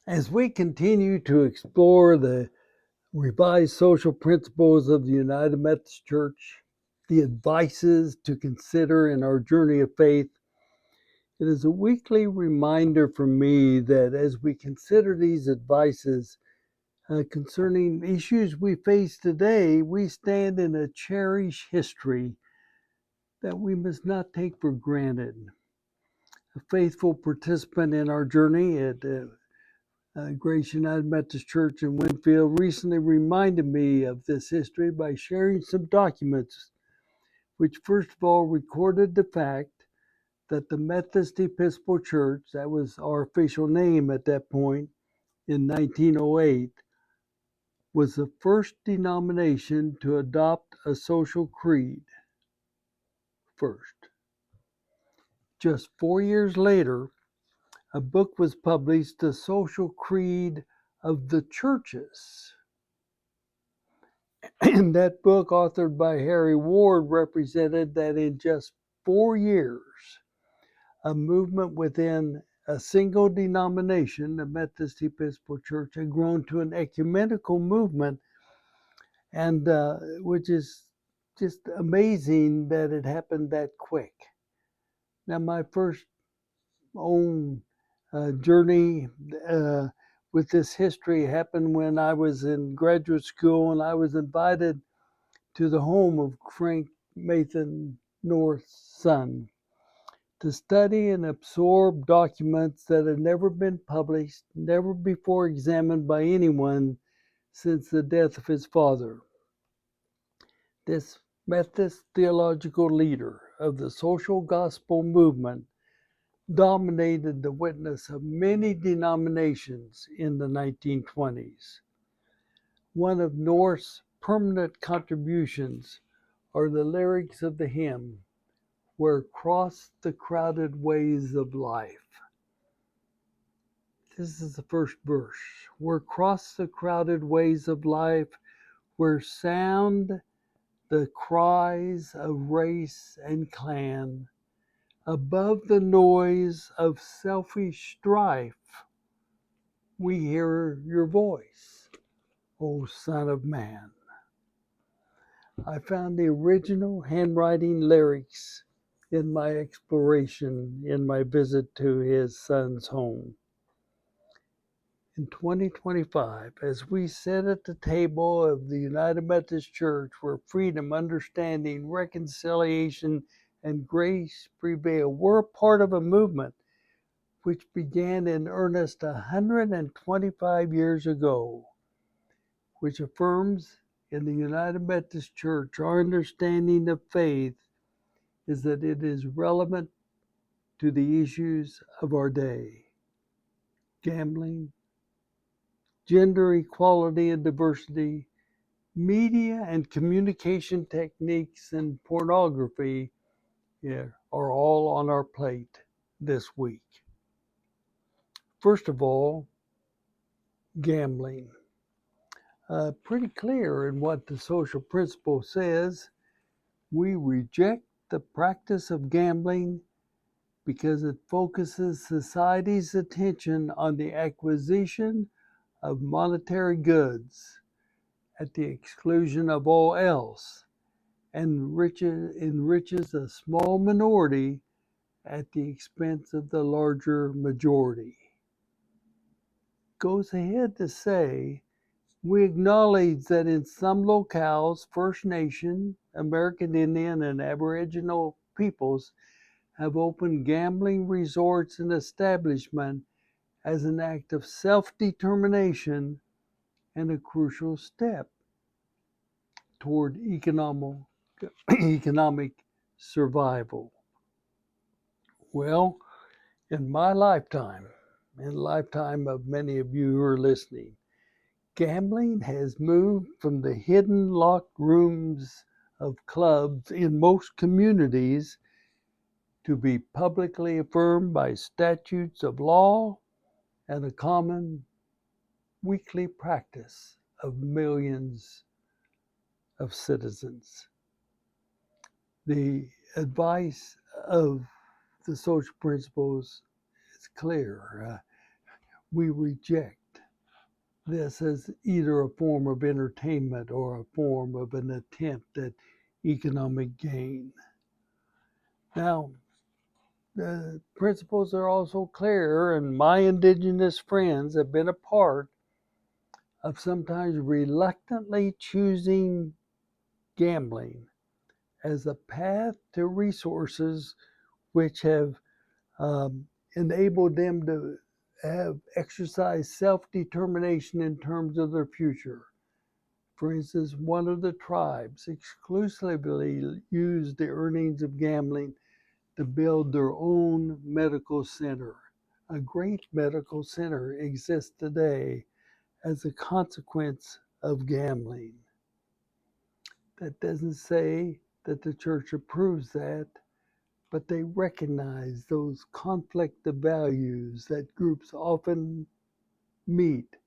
As we continue to explore the revised social principles of the United Methodist Church, the advices to consider in our journey of faith, it is a weekly reminder for me that as we consider these advices concerning issues we face today, we stand in a cherished history that we must not take for granted. A faithful participant in our journey at Grace United Methodist Church in Winfield recently reminded me of this history by sharing some documents which first of all recorded the fact that the Methodist Episcopal Church, that was our official name at that point in 1908, was the first denomination to adopt a social creed first. Just 4 years later, a book was published, The Social Creed of the Churches. And that book, authored by Harry Ward, represented that in just 4 years, a movement within a single denomination, the Methodist Episcopal Church, had grown to an ecumenical movement, and which is just amazing that it happened that quick. Now, my first own journey with this history happened when I was in graduate school, and I was invited to the home of Frank Nathan North's son to study and absorb documents that had never been published, never before examined by anyone since the death of his father. This Methodist theological leader of the social gospel movement dominated the witness of many denominations in the 1920s. One of North's permanent contributions are the lyrics of the hymn, Where Cross the Crowded Ways of Life. This is the first verse. Where cross the crowded ways of life, where sound the cries of race and clan, above the noise of selfish strife, we hear your voice, O Son of Man. I found the original handwriting lyrics in my exploration in my visit to his son's home. In 2025, as we sit at the table of the United Methodist Church where freedom, understanding, reconciliation, and grace prevail, we're a part of a movement which began in earnest 125 years ago, which affirms in the United Methodist Church our understanding of faith is that it is relevant to the issues of our day. Gambling, gender equality and diversity, media and communication techniques, and pornography are all on our plate this week. First of all, gambling. Pretty clear in what the social principle says. We reject the practice of gambling because it focuses society's attention on the acquisition of monetary goods at the exclusion of all else, and enriches a small minority at the expense of the larger majority. Goes ahead to say, we acknowledge that in some locales, First Nation, American Indian, and Aboriginal peoples have opened gambling resorts and establishment as an act of self-determination and a crucial step toward economic survival. Well, in my lifetime, in the lifetime of many of you who are listening, gambling has moved from the hidden locked rooms of clubs in most communities to be publicly affirmed by statutes of law and a common weekly practice of millions of citizens. The advice of the social principles is clear. we reject this as either a form of entertainment or a form of an attempt at economic gain. Now, the principles are also clear, and my indigenous friends have been a part of sometimes reluctantly choosing gambling as a path to resources which have enabled them to have exercised self-determination in terms of their future. For instance, one of the tribes exclusively used the earnings of gambling to build their own medical center. A great medical center exists today as a consequence of gambling. That doesn't say that the church approves that, but they recognize those conflict of values that groups often meet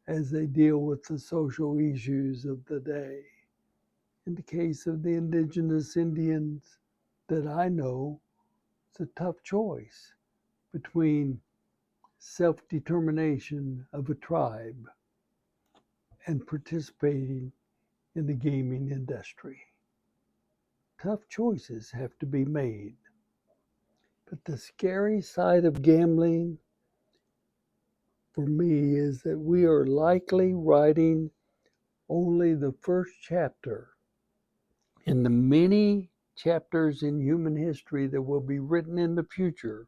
as they deal with the social issues of the day. In the case of the indigenous Indians that I know, it's a tough choice between self-determination of a tribe and participating in the gaming industry. Tough choices have to be made. But the scary side of gambling for me is that we are likely writing only the first chapter in the many chapters in human history that will be written in the future,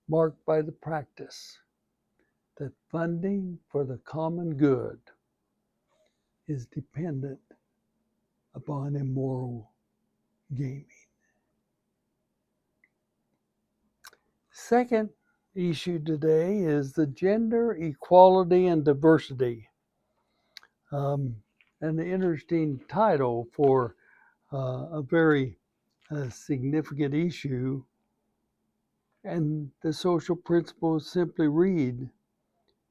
marked by the practice that funding for the common good is dependent upon immoral gaming. Second issue today is the gender equality and diversity. An interesting title for a very significant issue. And the social principles simply read,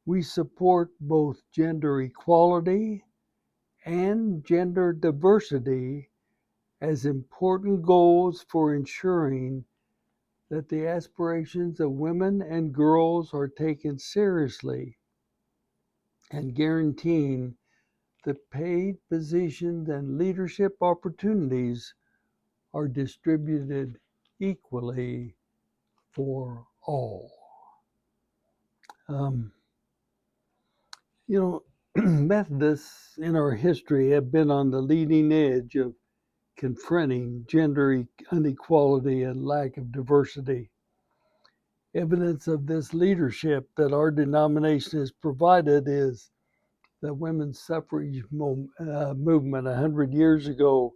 we support both gender equality and gender diversity as important goals for ensuring that the aspirations of women and girls are taken seriously and guaranteeing that paid positions and leadership opportunities are distributed equally for all. Methodists in our history have been on the leading edge of confronting gender inequality and lack of diversity. Evidence of this leadership that our denomination has provided is the women's suffrage movement 100 years ago,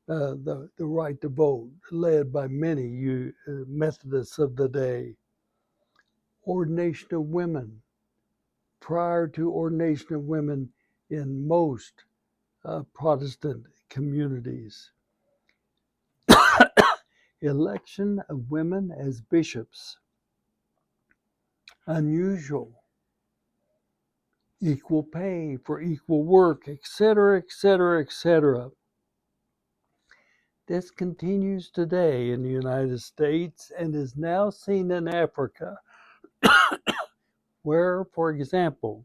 the right to vote, led by many Methodists of the day. Ordination of women, prior to ordination of women in most Protestant communities. Election of women as bishops, unusual. Equal pay for equal work, etc., etc., etc. This continues today in the United States and is now seen in Africa, where, for example,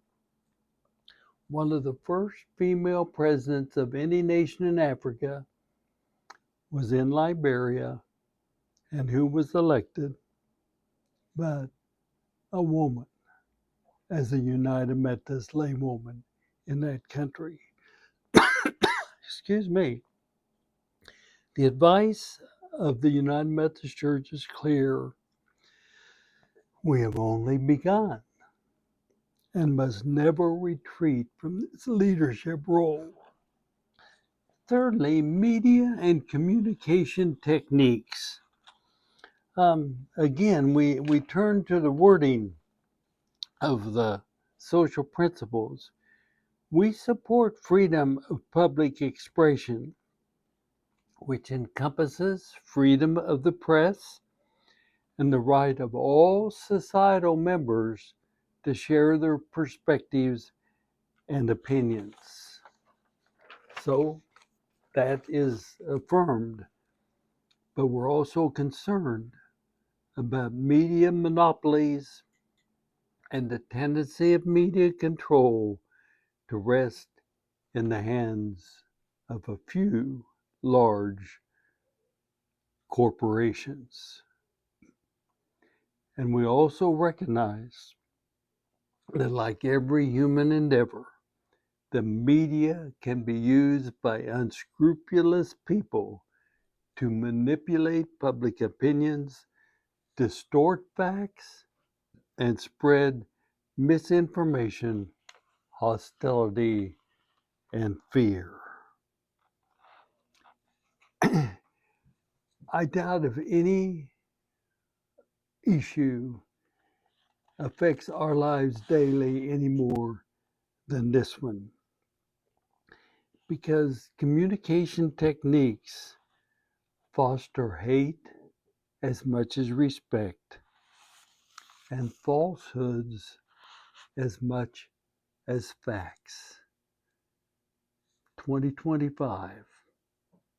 one of the first female presidents of any nation in Africa was in Liberia, and who was elected but a woman as a United Methodist laywoman in that country. Excuse me. The advice of the United Methodist Church is clear. We have only begun and must never retreat from this leadership role. Thirdly, media and communication techniques. Again, we turn to the wording of the social principles. We support freedom of public expression, which encompasses freedom of the press and the right of all societal members to share their perspectives and opinions. So that is affirmed, but we're also concerned about media monopolies and the tendency of media control to rest in the hands of a few large corporations. And we also recognize that, like every human endeavor, the media can be used by unscrupulous people to manipulate public opinions, distort facts, and spread misinformation, hostility, and fear. I doubt if any issue affects our lives daily any more than this one, because communication techniques foster hate as much as respect, and falsehoods as much as facts. 2025,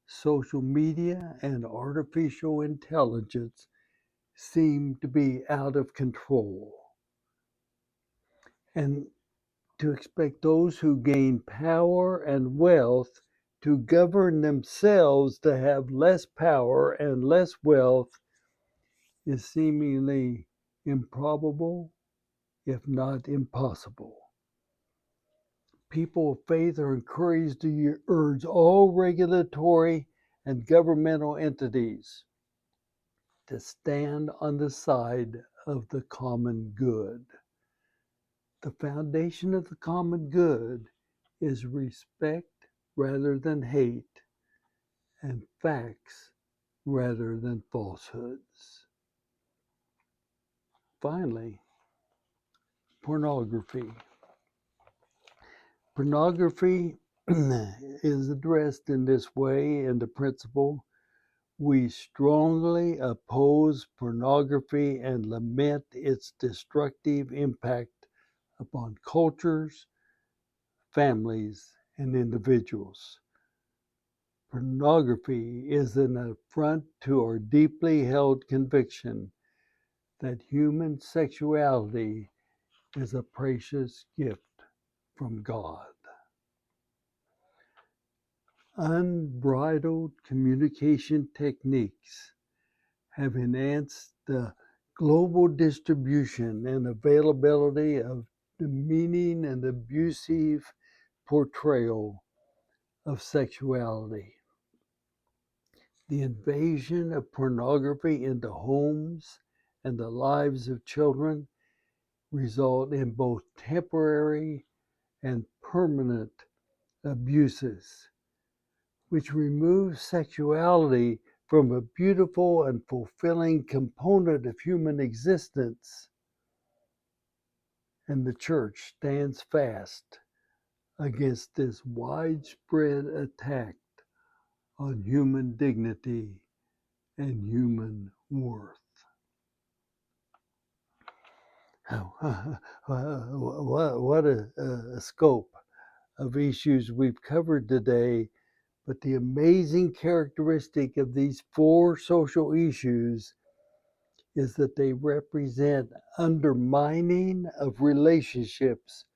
social media and artificial intelligence seem to be out of control. And to expect those who gain power and wealth to govern themselves to have less power and less wealth is seemingly improbable, if not impossible. People of faith are encouraged to urge all regulatory and governmental entities to stand on the side of the common good. The foundation of the common good is respect rather than hate, and facts rather than falsehoods. Finally, pornography. Pornography is addressed in this way in the principle: we strongly oppose pornography and lament its destructive impact upon cultures, families, and individuals. Pornography is an affront to our deeply held conviction that human sexuality is a precious gift from God. Unbridled communication techniques have enhanced the global distribution and availability of demeaning and abusive portrayal of sexuality. The invasion of pornography into homes and the lives of children result in both temporary and permanent abuses, which remove sexuality from a beautiful and fulfilling component of human existence. And the church stands fast against this widespread attack on human dignity and human worth. What a scope of issues we've covered today. But the amazing characteristic of these four social issues is that they represent undermining of relationships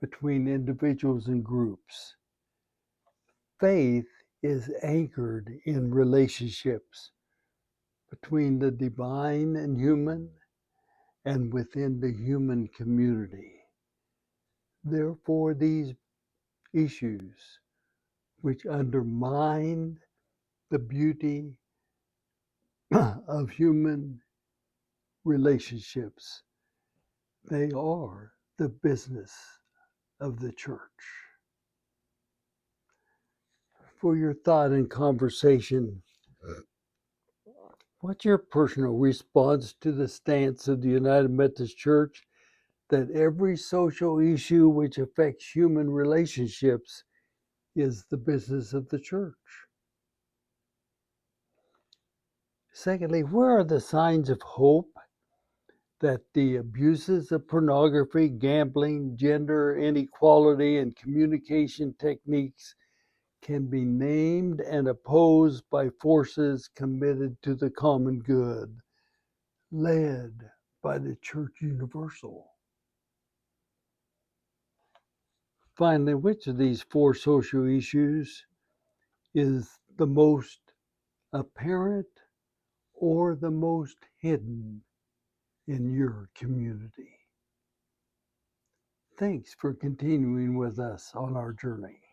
between individuals and groups. Faith is anchored in relationships between the divine and human, and within the human community. Therefore, these issues, which undermine the beauty of human relationships, they are the business of the church. For your thought and conversation, what's your personal response to the stance of the United Methodist Church that every social issue which affects human relationships is the business of the church? Secondly, where are the signs of hope that the abuses of pornography, gambling, gender inequality, and communication techniques can be named and opposed by forces committed to the common good, led by the Church Universal? Finally, which of these four social issues is the most apparent or the most hidden in your community? Thanks for continuing with us on our journey.